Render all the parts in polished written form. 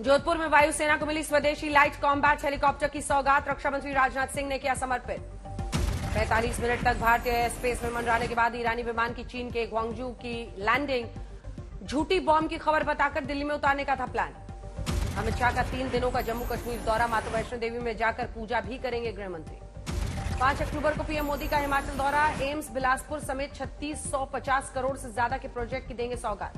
जोधपुर में वायुसेना को मिली स्वदेशी लाइट कॉम्बैट हेलीकॉप्टर की सौगात रक्षा मंत्री राजनाथ सिंह ने किया समर्पित। 45 मिनट तक भारतीय स्पेस में मंडराने के बाद ईरानी विमान की चीन के ग्वांगजू की लैंडिंग झूठी बॉम्ब की खबर बताकर दिल्ली में उतारने का था प्लान। अमित शाह का 3 दिनों का जम्मू कश्मीर दौरा, माता वैष्णो देवी में जाकर पूजा भी करेंगे गृह मंत्री। 5 अक्टूबर को पीएम मोदी का हिमाचल दौरा, एम्स बिलासपुर समेत 3650 करोड़ से ज्यादा के प्रोजेक्ट की देंगे सौगात।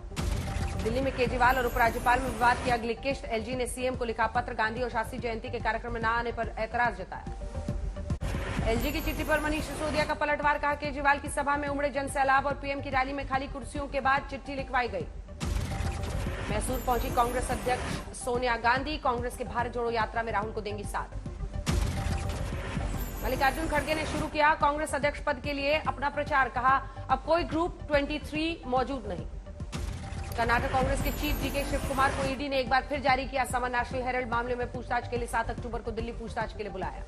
दिल्ली में केजरीवाल और उपराज्यपाल में विवाद की अगली किश्त, एलजी ने सीएम को लिखा पत्र, गांधी और शास्त्री जयंती के कार्यक्रम में न आने पर ऐतराज जताया। एलजी की चिट्ठी पर मनीष सिसोदिया का पलटवार, कहा केजरीवाल की सभा में उमड़े जनसैलाब और पीएम की रैली में खाली कुर्सियों के बाद चिट्ठी लिखवाई गई। मैसूर पहुंची कांग्रेस अध्यक्ष सोनिया गांधी, कांग्रेस के भारत जोड़ो यात्रा में राहुल को देंगी साथ। मल्लिकार्जुन खड़गे ने शुरू किया कांग्रेस अध्यक्ष पद के लिए अपना प्रचार, कहा अब कोई ग्रुप 23 मौजूद नहीं। कर्नाटक कांग्रेस के चीफ डीके शिव कुमार को ईडी ने एक बार फिर जारी किया समन, नेशनल हेराल्ड मामले में पूछताछ के लिए 7 अक्टूबर को दिल्ली पूछताछ के लिए बुलाया।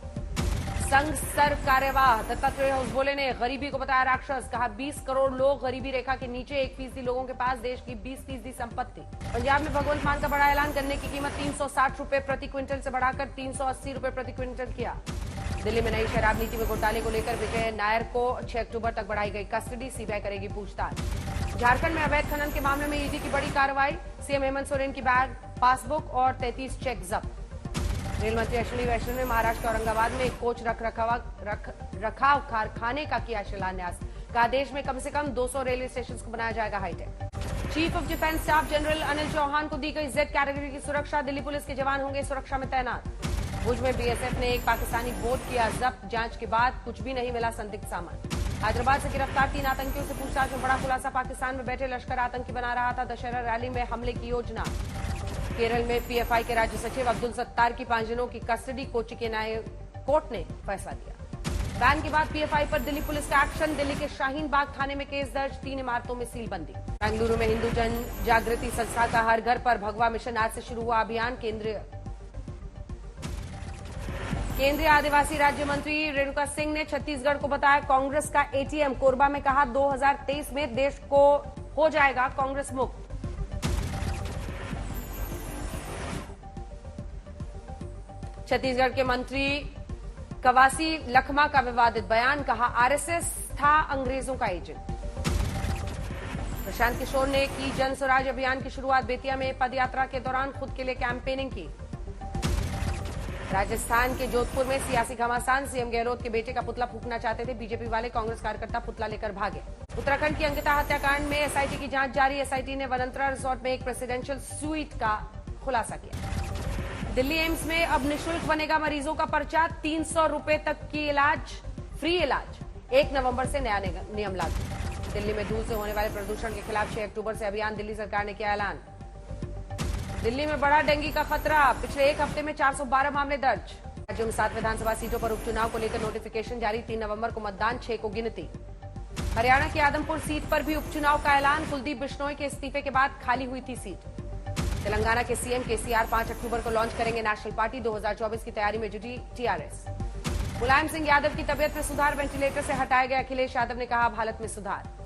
संघ सर कार्यवाह दत्तात्रेय होसबोले ने गरीबी को बताया राक्षस, कहा 20 करोड़ लोग गरीबी रेखा के नीचे, 1% लोगों के पास देश की 20% संपत्ति। पंजाब में भगवंत मान का बड़ा ऐलान, गन्ने की कीमत 360 रुपए प्रति क्विंटल से बढ़ाकर 380 रुपए प्रति क्विंटल किया। दिल्ली में नई शराब नीति में घोटाले को लेकर विजय नायर को 6 अक्टूबर तक बढ़ाई गई कस्टडी, सीबीआई करेगी पूछताछ। झारखंड में अवैध खनन के मामले में ईडी की बड़ी कार्रवाई, सीएम हेमंत सोरेन की बैग, पासबुक और 33 चेक जब्त। रेल मंत्री अश्विनी वैष्णव ने महाराष्ट्र के औरंगाबाद में एक कोच रखाव कारखाने का किया शिलान्यास, कहा देश में कम से कम 200 रेलवे स्टेशन को बनाया जाएगा high tech. Chief of defence staff general Anil Chauhan को दी गई जेड कैटेगरी की सुरक्षा, दिल्ली पुलिस के जवान होंगे सुरक्षा में तैनात। भुज में बीएसएफ ने एक पाकिस्तानी बोट किया जब्त, जांच के बाद कुछ भी नहीं मिला संदिग्ध सामान। हैदराबाद से गिरफ्तार 3 आतंकियों से पूछताछ में बड़ा खुलासा, पाकिस्तान में बैठे लश्कर आतंकी बना रहा था दशहरा रैली में हमले की योजना। केरल में पीएफआई के राज्य सचिव अब्दुल सत्तार की 5 दिनों की कस्टडी, कोच्चि के न्याय कोर्ट ने फैसला दिया। बैन के बाद पीएफआई पर दिल्ली पुलिस का एक्शन, दिल्ली के शाहीन बाग थाने में केस दर्ज, 3 इमारतों में सीलबंदी। बेंगलुरु में हिंदू जन जागृति संस्था का हर घर पर भगवा मिशन आज से शुरू हुआ अभियान। केंद्रीय आदिवासी राज्य मंत्री रेणुका सिंह ने छत्तीसगढ़ को बताया कांग्रेस का एटीएम, कोरबा में कहा 2023 में देश को हो जाएगा कांग्रेस मुक्त। छत्तीसगढ़ के मंत्री कवासी लखमा का विवादित बयान, कहा आरएसएस था अंग्रेजों का एजेंट। प्रशांत किशोर ने की जन स्वराज अभियान की शुरुआत, बेतिया में पदयात्रा के दौरान खुद के लिए कैंपेनिंग की। राजस्थान के जोधपुर में सियासी घमासान, सीएम गहलोत के बेटे का पुतला फूंकना चाहते थे बीजेपी वाले, कांग्रेस कार्यकर्ता पुतला लेकर भागे। उत्तराखंड की अंकिता हत्याकांड में एसआईटी की जांच जारी, एसआईटी ने वनंतरा रिसोर्ट में एक प्रेसिडेंशियल स्वीट का खुलासा किया। दिल्ली एम्स में अब निःशुल्क बनेगा मरीजों का पर्चा, 300 रुपए तक की इलाज, फ्री इलाज। 1 नवंबर से नया नियम लागू। दिल्ली में धूल से होने वाले प्रदूषण के खिलाफ 6 अक्टूबर से अभियान, दिल्ली सरकार ने किया ऐलान। दिल्ली में बढ़ा डेंगू का खतरा, पिछले 1 हफ्ते में 412 मामले दर्ज। राज्यों में 7 विधानसभा सीटों पर उपचुनाव को लेकर नोटिफिकेशन जारी, 3 नवंबर को मतदान, 6 को गिनती। हरियाणा की आदमपुर सीट पर भी उपचुनाव का ऐलान, कुलदीप बिश्नोई के इस्तीफे के बाद खाली हुई थी सीट। तेलंगाना के सीएम केसीआर 5 अक्टूबर को लॉन्च करेंगे नेशनल पार्टी, 2024 की तैयारी में जुटी टीआरएस। मुलायम सिंह यादव की तबियत में सुधार, वेंटिलेटर से हटाए गए अखिलेश यादव ने कहा अब हालत में सुधार।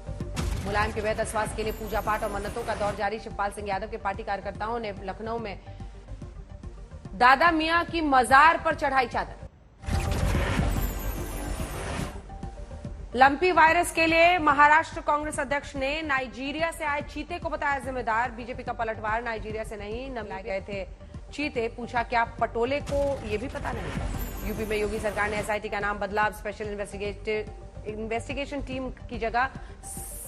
मुलायम के बेहतर स्वास्थ्य के लिए पूजा पाठ और मन्नतों का दौर जारी, शिवपाल सिंह यादव के पार्टी कार्यकर्ताओं ने लखनऊ में दादा मियां की मजार पर चढ़ाई चादर। लंपी वायरस के लिए महाराष्ट्र कांग्रेस अध्यक्ष ने नाइजीरिया से आए चीते को बताया जिम्मेदार, बीजेपी का पलटवार, नाइजीरिया से नहीं नमलाए गए थे चीते, पूछा क्या पटोले को ये भी पता नहीं। यूपी में योगी सरकार ने एसआईटी का नाम बदला, अब स्पेशल इन्वेस्टिगेशन टीम की जगह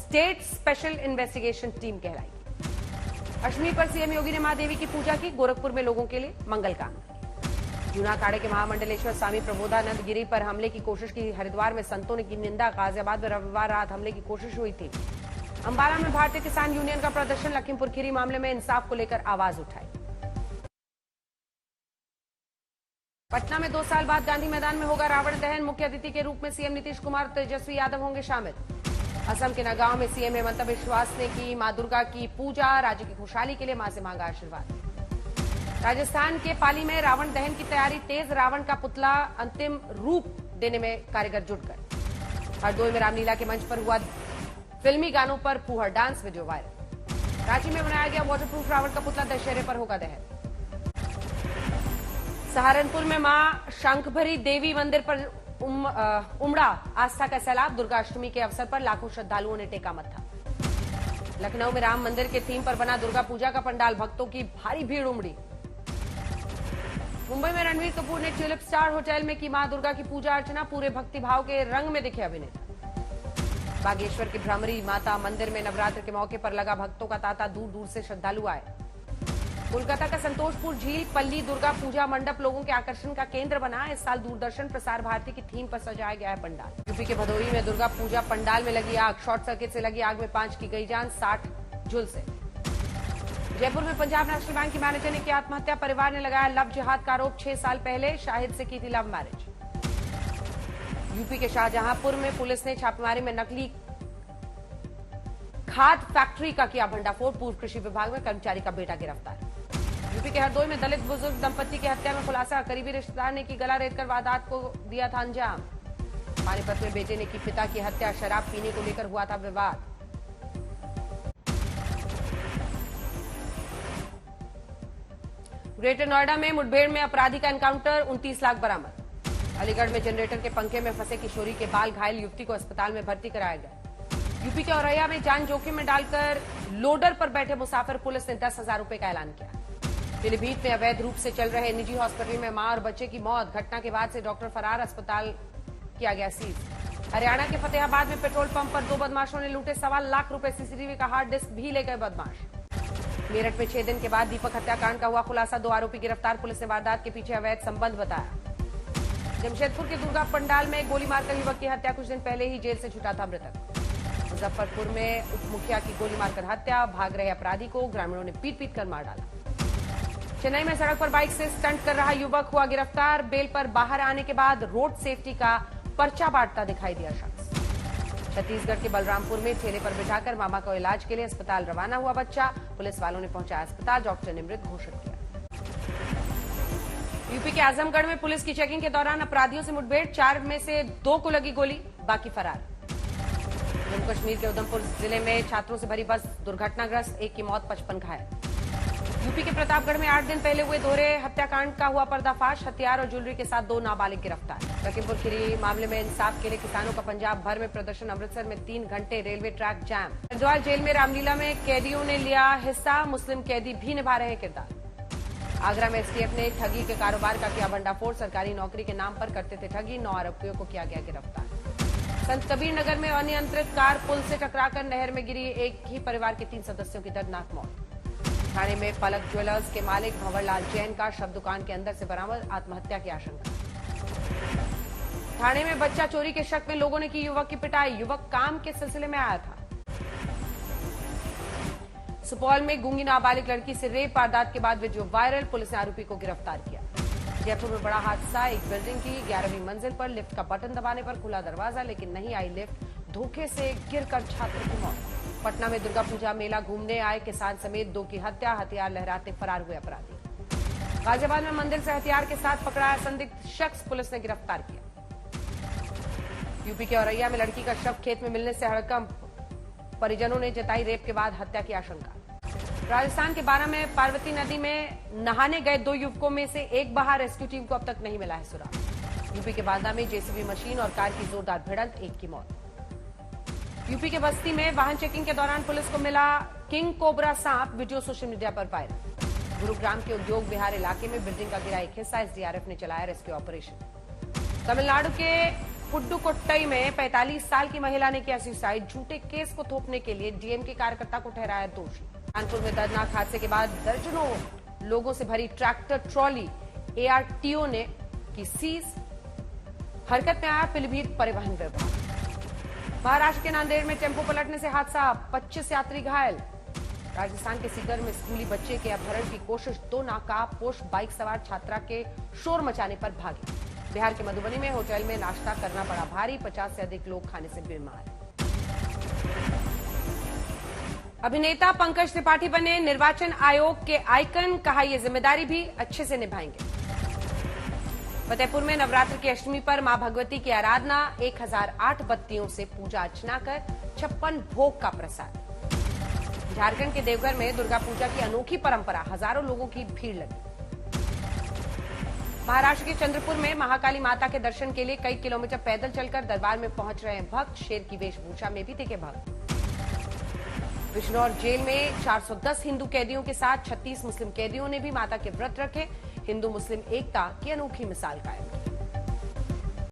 स्टेट स्पेशल इन्वेस्टिगेशन टीम कहलाएगी। अष्टमी पर सीएम योगी ने मां देवी की पूजा की, गोरखपुर में लोगों के लिए मंगल कामना की। जूना अखाड़े के महामंडलेश्वर स्वामी प्रबोधानंद गिरी पर हमले की कोशिश की, हरिद्वार में संतों ने की निंदा, गाजियाबाद में रविवार रात हमले की कोशिश हुई थी। अंबाला में भारतीय किसान यूनियन का प्रदर्शन, लखीमपुर खीरी मामले में इंसाफ को लेकर आवाज उठाई। पटना में 2 साल बाद गांधी मैदान में होगा रावण दहन, मुख्य अतिथि के रूप में सीएम नीतीश कुमार, तेजस्वी यादव होंगे शामिल। असम के नगांव में सीएम हेमंत बिश्वास ने की मां दुर्गा की पूजा, राज्य की खुशहाली के लिए मां से मांगा आशीर्वाद। राजस्थान के पाली में रावण दहन की तैयारी तेज, रावण का पुतला अंतिम रूप देने में कारीगर जुटकर। हरदोई में रामलीला के मंच पर हुआ फिल्मी गानों पर फूहड़ डांस, वीडियो वायरल। रांची में बनाया गया वाटरप्रूफ रावण का पुतला, दशहरे पर होगा दहन। सहारनपुर में मां शंखभरी देवी मंदिर पर उमड़ा आस्था का सैलाब। दुर्गाष्टमी के अवसर पर लाखों श्रद्धालुओं ने टेका मत्था। लखनऊ में राम मंदिर के थीम पर बना दुर्गा पूजा का पंडाल, भक्तों की भारी भीड़ उमड़ी। मुंबई में रणवीर कपूर ने ट्यूलिप स्टार होटल में की मां दुर्गा की पूजा अर्चना, पूरे भक्तिभाव के रंग में दिखे अभिनेता। बागेश्वर की भ्रमरी माता मंदिर में नवरात्र के मौके पर लगा भक्तों का तांता, दूर दूर से श्रद्धालु आए। कोलकाता का संतोषपुर झील पल्ली दुर्गा पूजा मंडप लोगों के आकर्षण का केंद्र बना। इस साल दूरदर्शन प्रसार भारती की थीम पर सजाया गया है पंडाल। यूपी के भदोही में दुर्गा पूजा पंडाल में लगी आग, शॉर्ट सर्किट से लगी आग में 5 की गई जान, 60 झुलसे। जयपुर में पंजाब नेशनल बैंक की मैनेजर ने की आत्महत्या, परिवार ने लगाया लव जिहाद का आरोप। 6 साल पहले शाहिद से की थी लव मैरिज। यूपी के शाहजहांपुर में पुलिस ने छापेमारी में नकली खाद फैक्ट्री का किया भंडाफोड़, पूर्व कृषि विभाग में कर्मचारी का बेटा गिरफ्तार। यूपी के हरदोई में दलित बुजुर्ग दंपति की हत्या में खुलासा, करीबी रिश्तेदार ने की गला रेतकर वारदात को दिया था अंजाम। पानीपत में बेटे ने की पिता की हत्या, शराब पीने को लेकर हुआ था विवाद। ग्रेटर नोएडा में मुठभेड़ में अपराधी का एनकाउंटर, 29 लाख बरामद। अलीगढ़ में जनरेटर के पंखे में फंसे किशोरी के बाल, घायल युवती को अस्पताल में भर्ती कराया गया। यूपी के औरैया में जान जोखिम में डालकर लोडर पर बैठे मुसाफिर, पुलिस ने 10,000 रुपए का ऐलान किया। पीलीभीत में अवैध रूप से चल रहे निजी हॉस्पिटल में मां और बच्चे की मौत, घटना के बाद से डॉक्टर फरार, अस्पताल किया गया सीज। हरियाणा के फतेहाबाद में पेट्रोल पंप पर 2 बदमाशों ने लूटे 1.25 लाख रुपए, सीसीटीवी का हार्ड डिस्क भी ले गए बदमाश। मेरठ में 6 दिन के बाद दीपक हत्याकांड का हुआ खुलासा, 2 आरोपी गिरफ्तार, पुलिस ने वारदात के पीछे अवैध संबंध बताया। जमशेदपुर के दुर्गा पंडाल में गोली मारकर युवक की हत्या, कुछ दिन पहले ही जेल से छूटा था मृतक। मुजफ्फरपुर में उप मुखिया की गोली मारकर हत्या, भाग रहे अपराधी को ग्रामीणों ने पीट पीट कर मार डाला। चेन्नई में सड़क पर बाइक से स्टंट कर रहा युवक हुआ गिरफ्तार, बेल पर बाहर आने के बाद रोड सेफ्टी का पर्चा बांटता दिखाई दिया शख्स। छत्तीसगढ़ के बलरामपुर में ठेले पर बिठाकर मामा को इलाज के लिए अस्पताल रवाना हुआ बच्चा, पुलिस वालों ने पहुंचाया अस्पताल, डॉक्टर ने मृत घोषित किया। यूपी के आजमगढ़ में पुलिस की चेकिंग के दौरान अपराधियों से मुठभेड़, 4 में से 2 को लगी गोली, बाकी फरार। जम्मू कश्मीर के उधमपुर जिले में छात्रों से भरी बस दुर्घटनाग्रस्त, 1 की मौत, 55 घायल। यूपी के प्रतापगढ़ में 8 दिन पहले हुए दोहरे हत्याकांड का हुआ पर्दाफाश, हथियार और ज्वेलरी के साथ 2 नाबालिग गिरफ्तार। लखीमपुर खीरी मामले में इंसाफ के लिए किसानों का पंजाब भर में प्रदर्शन, अमृतसर में 3 घंटे रेलवे ट्रैक जाम। हरिद्वार जेल में रामलीला में कैदियों ने लिया हिस्सा, मुस्लिम कैदी भी निभा रहे किरदार। आगरा में एसटीएफ ने ठगी के कारोबार का किया भंडाफोड़, सरकारी नौकरी के नाम पर करते थे ठगी, 9 आरोपियों को किया गया गिरफ्तार। संत कबीर नगर में अनियंत्रित कार पुल से टकराकर नहर में गिरी, एक ही परिवार के 3 सदस्यों की दर्दनाक मौत। थाने में पलक ज्वेलर्स के मालिक भंवरलाल जैन का शव दुकान के अंदर से बरामद, आत्महत्या की आशंका। थाने में बच्चा चोरी के शक में लोगों ने की युवक की पिटाई, युवक काम के सिलसिले में आया था। सुपौल में गूंगी नाबालिग लड़की से रेप वारदात के बाद वीडियो वायरल, पुलिस ने आरोपी को गिरफ्तार किया। जयपुर में बड़ा हादसा, एक बिल्डिंग की 11वीं मंजिल पर लिफ्ट का बटन दबाने पर खुला दरवाजा, लेकिन नहीं आई लिफ्ट, धोखे से गिरकर छात्र की मौत। पटना में दुर्गा पूजा मेला घूमने आए किसान समेत 2 की हत्या, हथियार लहराते फरार हुए अपराधी। गाजियाबाद में मंदिर से हथियार के साथ पकड़ाया संदिग्ध शख्स, पुलिस ने गिरफ्तार किया। यूपी के औरैया में लड़की का शव खेत में मिलने से हड़कंप, परिजनों ने जताई रेप के बाद हत्या की आशंका। राजस्थान के बारां में पार्वती नदी में नहाने गए 2 युवकों में से एक बहा, रेस्क्यू टीम को अब तक नहीं मिला है सुराग। यूपी के बांदा में जेसीबी मशीन और कार की जोरदार भिड़ंत, 1 की मौत। यूपी के बस्ती में वाहन चेकिंग के दौरान पुलिस को मिला किंग कोबरा सांप, वीडियो सोशल मीडिया पर वायरल। गुरुग्राम के उद्योग विहार इलाके में बिल्डिंग का गिरा एक हिस्सा, एसडीआरएफ ने चलाया रेस्क्यू ऑपरेशन। तमिलनाडु के पुडुकोट्टई में 45 साल की महिला ने किया सुसाइड, झूठे केस को थोपने के लिए डीएमके कार्यकर्ता को ठहराया दोषी। कानपुर में दर्दनाक हादसे के बाद दर्जनों लोगों से भरी ट्रैक्टर ट्रॉली एआरटीओ ने की सीज, हरकत में आया पीलीभीत परिवहन विभाग। महाराष्ट्र के नांदेड़ में टेम्पो पलटने से हादसा, 25 यात्री घायल। राजस्थान के सीकर में स्कूली बच्चे के अपहरण की कोशिश, 2 नकाबपोश बाइक सवार छात्रा के शोर मचाने पर भागे। बिहार के मधुबनी में होटल में नाश्ता करना पड़ा भारी, 50 से अधिक लोग खाने से बीमार। अभिनेता पंकज त्रिपाठी बने निर्वाचन आयोग के आइकन, कहा यह जिम्मेदारी भी अच्छे से निभाएंगे। फतेहपुर में नवरात्र की अष्टमी पर मां भगवती की आराधना, 1008 बत्तियों से पूजा अर्चना कर 56 भोग का प्रसाद। झारखंड के देवघर में दुर्गा पूजा की अनोखी परंपरा, हजारों लोगों की भीड़ लगी। महाराष्ट्र के चंद्रपुर में महाकाली माता के दर्शन के लिए कई किलोमीटर पैदल चलकर दरबार में पहुंच रहे हैं भक्त। शेर की वेशभूषा में भी दिखे भक्त। बिजनौर जेल में 410 हिंदू कैदियों के साथ 36 मुस्लिम कैदियों ने भी माता के व्रत रखे। हिंदू मुस्लिम एकता की अनोखी मिसाल कायम।